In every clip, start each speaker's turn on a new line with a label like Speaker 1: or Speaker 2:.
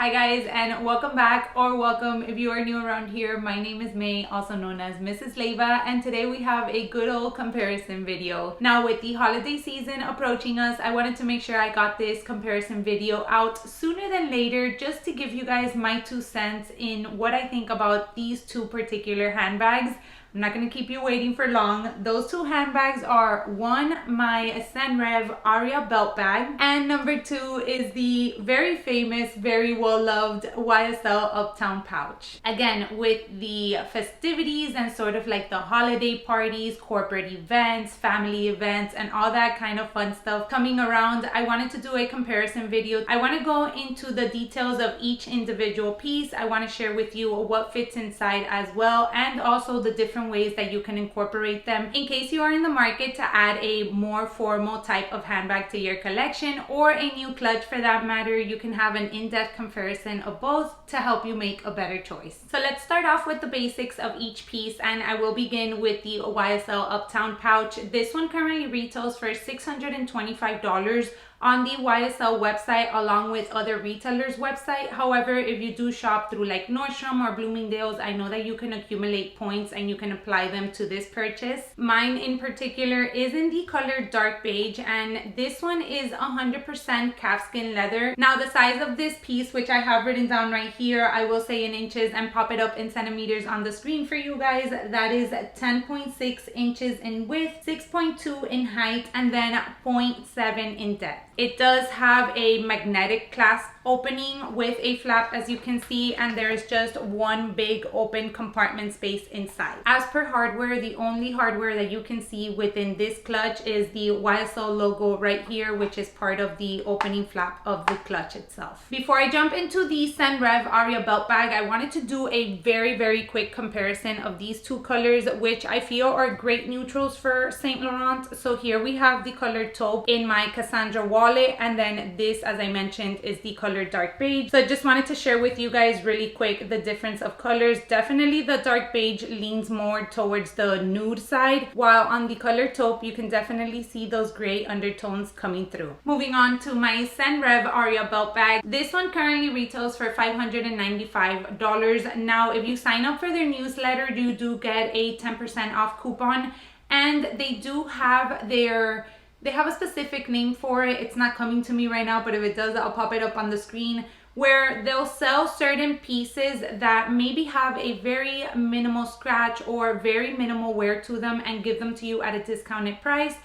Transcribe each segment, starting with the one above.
Speaker 1: Hi guys, and welcome back, or welcome if you are new around here. My name is May, also known as Mrs. Leva, and today we have a good old comparison video. Now with the holiday season approaching us, I wanted to make sure I got this comparison video out sooner than later just to give you guys my 2 cents in what I think about these two particular handbags. I'm not going to keep you waiting for long. Those two handbags are, one, my Senreve Aria Belt bag, and number 2 is the very famous, very well-loved YSL Uptown Pouch. Again, with the festivities and sort of like the holiday parties, corporate events, family events, and all that kind of fun stuff coming around, I wanted to do a comparison video. I want to go into the details of each individual piece. I want to share with you what fits inside as well, and also the different ways that you can incorporate them in case you are in the market to add a more formal type of handbag to your collection, or a new clutch for that matter. You can have an in-depth comparison of both to help you make a better choice. So let's start off with the basics of each piece, and I will begin with the YSL Uptown Pouch. This one currently retails for $625 on the YSL website, along with other retailers' website. However, if you do shop through like Nordstrom or Bloomingdale's, I know that you can accumulate points and you can apply them to this purchase. Mine in particular is in the color dark beige, and this one is 100% calfskin leather. Now the size of this piece, which I have written down right here, I will say in inches and pop it up in centimeters on the screen for you guys. That is 10.6 inches in width, 6.2 in height, and then 0.7 in depth. It does have a magnetic clasp opening with a flap, as you can see, and there is just one big open compartment space inside. As per hardware, the only hardware that you can see within this clutch is the YSL logo right here, which is part of the opening flap of the clutch itself. Before I jump into the Senreve Aria Belt bag, I wanted to do a very quick comparison of these two colors, which I feel are great neutrals for Saint Laurent. So here we have the color taupe in my Cassandra wallet, and then this, as I mentioned, is the color dark beige. So I just wanted to share with you guys really quick the difference of colors. Definitely the dark beige leans more towards the nude side, while on the color taupe you can definitely see those gray undertones coming through. Moving on to my Senreve Aria Belt bag. This one currently retails for $595. Now if you sign up for their newsletter, you do get a 10% off coupon, and they do have they have a specific name for it. It's not coming to me right now, but if it does, I'll pop it up on the screen, where they'll sell certain pieces that maybe have a very minimal scratch or very minimal wear to them and give them to you at a discounted price.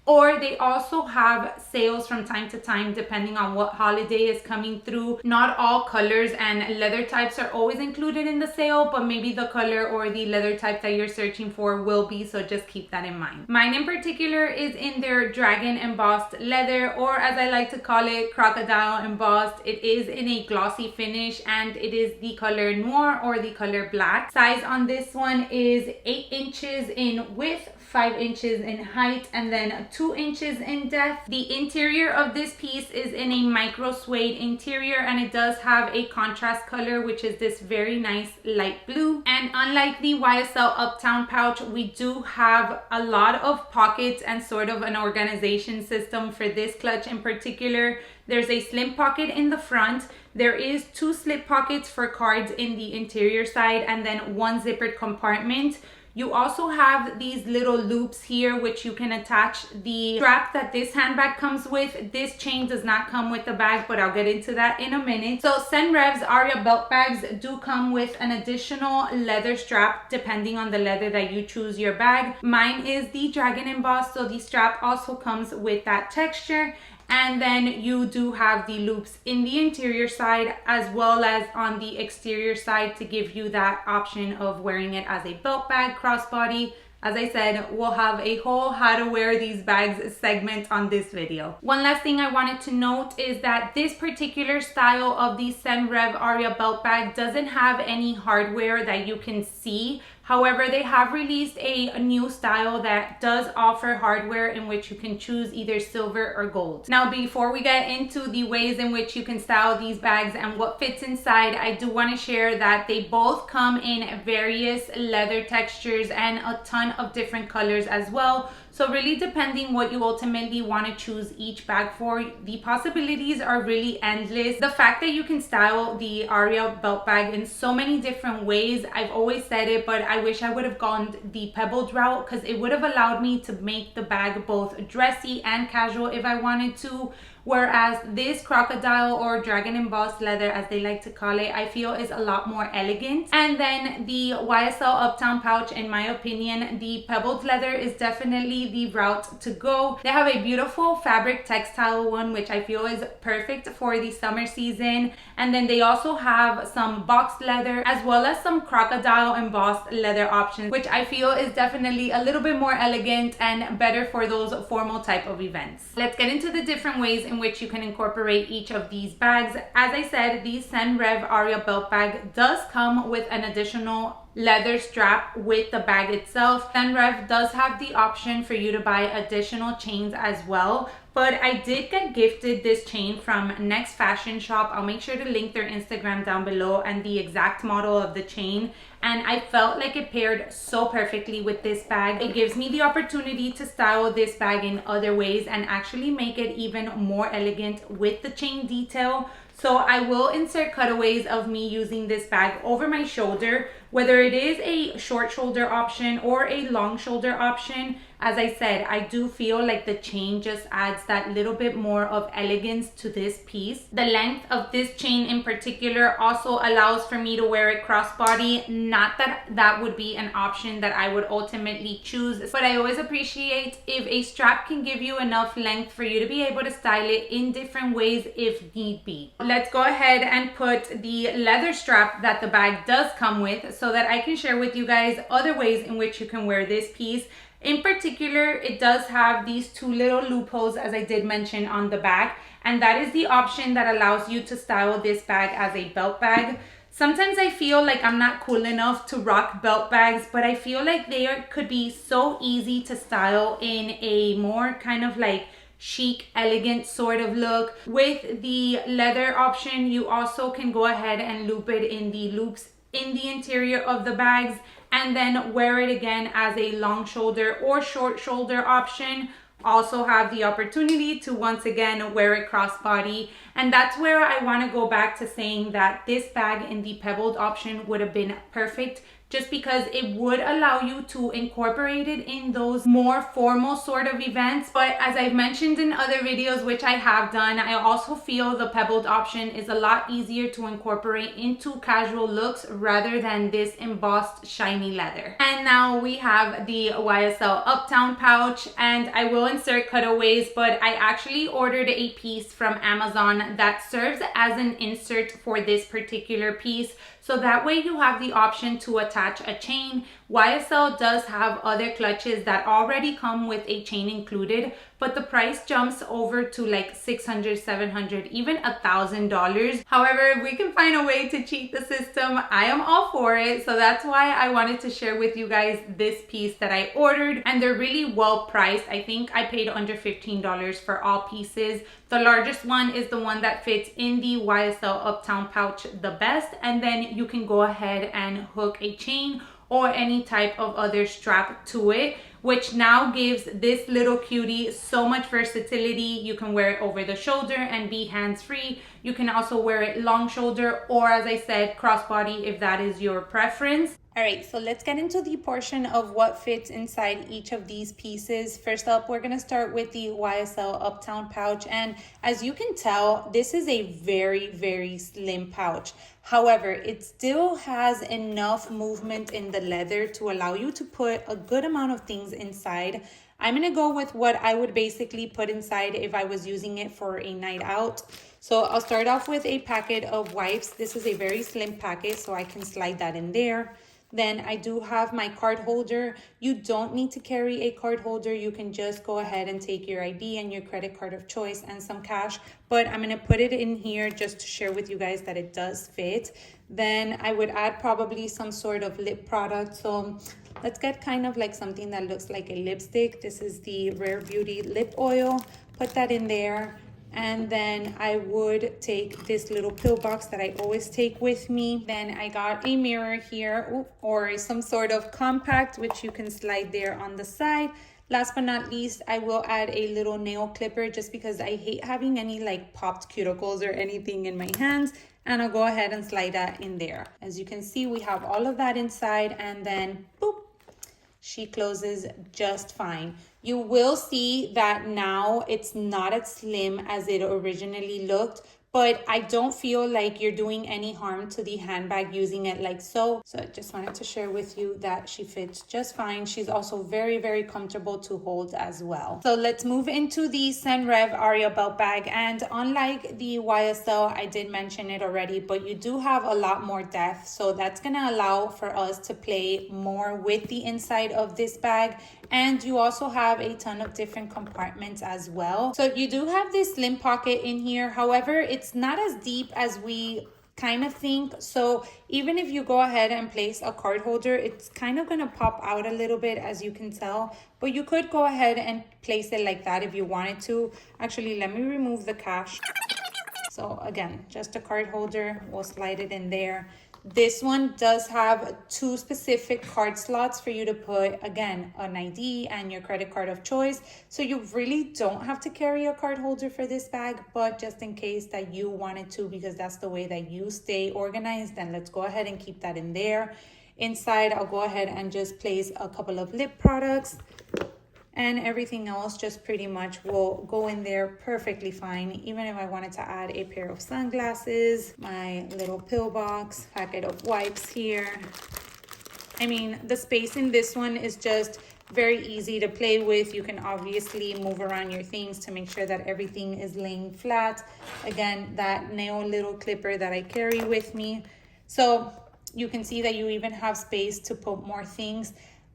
Speaker 1: Or they also have sales from time to time depending on what holiday is coming through. Not all colors and leather types are always included in the sale, but maybe the color or the leather type that you're searching for will be, so just keep that in mind. Mine in particular is in their dragon embossed leather, or as I like to call it, crocodile embossed. It is in a glossy finish, and it is the color noir or the color black. Size on this one is 8 inches in width, 5 inches in height, and then 2 inches in depth. The interior of this piece is in a micro suede interior, and it does have a contrast color, which is this very nice light blue. And unlike the YSL Uptown Pouch, we do have a lot of pockets and sort of an organization system for this clutch in particular. There's a slim pocket in the front. There is 2 slip pockets for cards in the interior side, and then 1 zippered compartment. You also have these little loops here, which you can attach the strap that this handbag comes with. This chain does not come with the bag, but I'll get into that in a minute. So Senreve's Aria Belt bags do come with an additional leather strap depending on the leather that you choose your bag. Mine is the dragon embossed, so the strap also comes with that texture. And then you do have the loops in the interior side as well as on the exterior side to give you that option of wearing it as a belt bag, crossbody. As I said, we'll have a whole how to wear these bags segment on this video. One last thing I wanted to note is that this particular style of the Senreve Aria Belt bag doesn't have any hardware that you can see. However, they have released a new style that does offer hardware in which you can choose either silver or gold. Now, before we get into the ways in which you can style these bags and what fits inside, I do want to share that they both come in various leather textures and a ton of different colors as well. So really, depending what you ultimately want to choose each bag for, the possibilities are really endless. The fact that you can style the Aria Belt bag in so many different ways, I've always said it, but I wish I would have gone the pebbled route, because it would have allowed me to make the bag both dressy and casual if I wanted to. Whereas this crocodile or dragon embossed leather, as they like to call it, I feel is a lot more elegant. And then the YSL Uptown Pouch, in my opinion, the pebbled leather is definitely the route to go. They have a beautiful fabric textile one, which I feel is perfect for the summer season. And then they also have some boxed leather as well as some crocodile embossed leather options, which I feel is definitely a little bit more elegant and better for those formal type of events. Let's get into the different ways in which you can incorporate each of these bags. As I said, the Senreve Aria Belt bag does come with an additional leather strap with the bag itself. Senreve does have the option for you to buy additional chains as well, but I did get gifted this chain from Next Fashion Shop. I'll make sure to link their Instagram down below and the exact model of the chain. And I felt like it paired so perfectly with this bag. It gives me the opportunity to style this bag in other ways and actually make it even more elegant with the chain detail. So I will insert cutaways of me using this bag over my shoulder, whether it is a short shoulder option or a long shoulder option. As I said, I do feel like the chain just adds that little bit more of elegance to this piece. The length of this chain in particular also allows for me to wear it crossbody. Not that that would be an option that I would ultimately choose, but I always appreciate if a strap can give you enough length for you to be able to style it in different ways if need be. Let's go ahead and put the leather strap that the bag does come with so that I can share with you guys other ways in which you can wear this piece. In particular, it does have these two little loopholes, as I did mention, on the back, and that is the option that allows you to style this bag as a belt bag. Sometimes I feel like I'm not cool enough to rock belt bags, but I feel like could be so easy to style in a more kind of like chic, elegant sort of look. With the leather option, you also can go ahead and loop it in the loops in the interior of the bags and then wear it again as a long shoulder or short shoulder option. Also have the opportunity to once again wear it crossbody. And that's where I want to go back to saying that this bag in the pebbled option would have been perfect, just because it would allow you to incorporate it in those more formal sort of events. But as I've mentioned in other videos, which I have done, I also feel the pebbled option is a lot easier to incorporate into casual looks rather than this embossed shiny leather. And now we have the YSL Uptown Pouch, and I will insert cutaways, but I actually ordered a piece from Amazon that serves as an insert for this particular piece. So that way you have the option to attach a chain. YSL does have other clutches that already come with a chain included, but the price jumps over to like $600, $700, even $1,000. However, if we can find a way to cheat the system, I am all for it. So that's why I wanted to share with you guys this piece that I ordered, and they're really well priced. I think I paid under $15 for all pieces. The largest one is the one that fits in the YSL Uptown Pouch the best, and then you can go ahead and hook a chain or any type of other strap to it, which now gives this little cutie so much versatility. You can wear it over the shoulder and be hands-free. You can also wear it long shoulder or, as I said, crossbody if that is your preference. All right, so let's get into the portion of what fits inside each of these pieces. First up, we're gonna start with the YSL Uptown Pouch. And as you can tell, this is a very, very slim pouch. However, it still has enough movement in the leather to allow you to put a good amount of things inside. I'm gonna go with what I would basically put inside if I was using it for a night out. So I'll start off with a packet of wipes. This is a very slim packet, so I can slide that in there. Then I do have my card holder. You don't need to carry a card holder. You can just go ahead and take your ID and your credit card of choice and some cash. But I'm gonna put it in here just to share with you guys that it does fit. Then I would add probably some sort of lip product. So let's get kind of like something that looks like a lipstick. This is the Rare Beauty lip oil. Put that in there. And then I would take this little pill box that I always take with me. Then I got a mirror here, or some sort of compact, which you can slide there on the side. Last but not least, I will add a little nail clipper just because I hate having any like popped cuticles or anything in my hands. And I'll go ahead and slide that in there. As you can see, we have all of that inside, and then boop, she closes just fine. You will see that now it's not as slim as it originally looked, but I don't feel like you're doing any harm to the handbag using it like so. So I just wanted to share with you that she fits just fine. She's also very, very comfortable to hold as well. So let's move into the Senreve Aria Belt bag. And unlike the YSL, I did mention it already, but you do have a lot more depth. So that's gonna allow for us to play more with the inside of this bag. And you also have a ton of different compartments as well. So you do have this slim pocket in here. However, it's not as deep as we kind of think. So even if you go ahead and place a card holder, it's kind of gonna pop out a little bit, as you can tell. But you could go ahead and place it like that if you wanted to. Actually, let me remove the cash. So again, just a card holder, we'll slide it in there. This one does have 2 specific card slots for you to put, again, an ID and your credit card of choice. So you really don't have to carry a card holder for this bag, but just in case that you wanted to, because that's the way that you stay organized, then let's go ahead and keep that in there. Inside, I'll go ahead and just place a couple of lip products. And everything else just pretty much will go in there perfectly fine. Even if I wanted to add a pair of sunglasses, my little pill box, packet of wipes here. I mean, the space in this one is just very easy to play with. You can obviously move around your things to make sure that everything is laying flat. Again, that nail little clipper that I carry with me. So you can see that you even have space to put more things.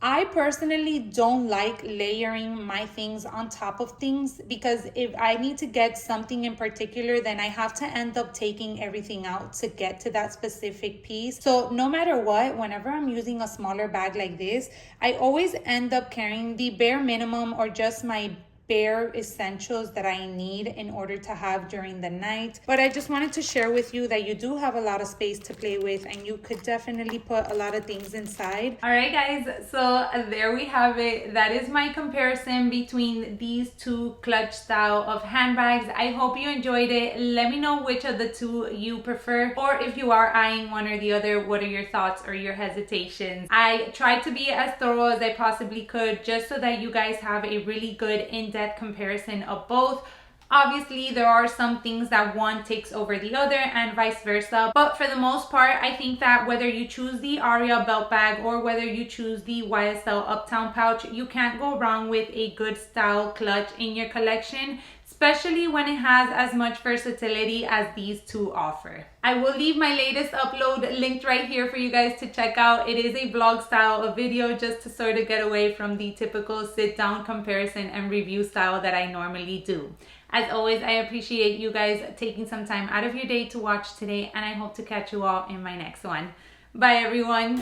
Speaker 1: I personally don't like layering my things on top of things, because if I need to get something in particular, then I have to end up taking everything out to get to that specific piece. So no matter what, whenever I'm using a smaller bag like this, I always end up carrying the bare minimum or just my bare essentials that I need in order to have during the night. But I just wanted to share with you that you do have a lot of space to play with, and you could definitely put a lot of things inside. All right, guys, so there we have it. That is my comparison between these 2 clutch style of handbags. I hope you enjoyed it. Let me know which of the 2 you prefer, or if you are eyeing one or the other, what are your thoughts or your hesitations? I tried to be as thorough as I possibly could, just so that you guys have a really good in-depth comparison of both. Obviously, there are some things that one takes over the other and vice versa. But for the most part, I think that whether you choose the Aria Belt bag or whether you choose the YSL Uptown Pouch, you can't go wrong with a good style clutch in your collection, especially when it has as much versatility as these 2 offer. I will leave my latest upload linked right here for you guys to check out. It is a vlog style of video, just to sort of get away from the typical sit down comparison and review style that I normally do. As always, I appreciate you guys taking some time out of your day to watch today, and I hope to catch you all in my next one. Bye everyone.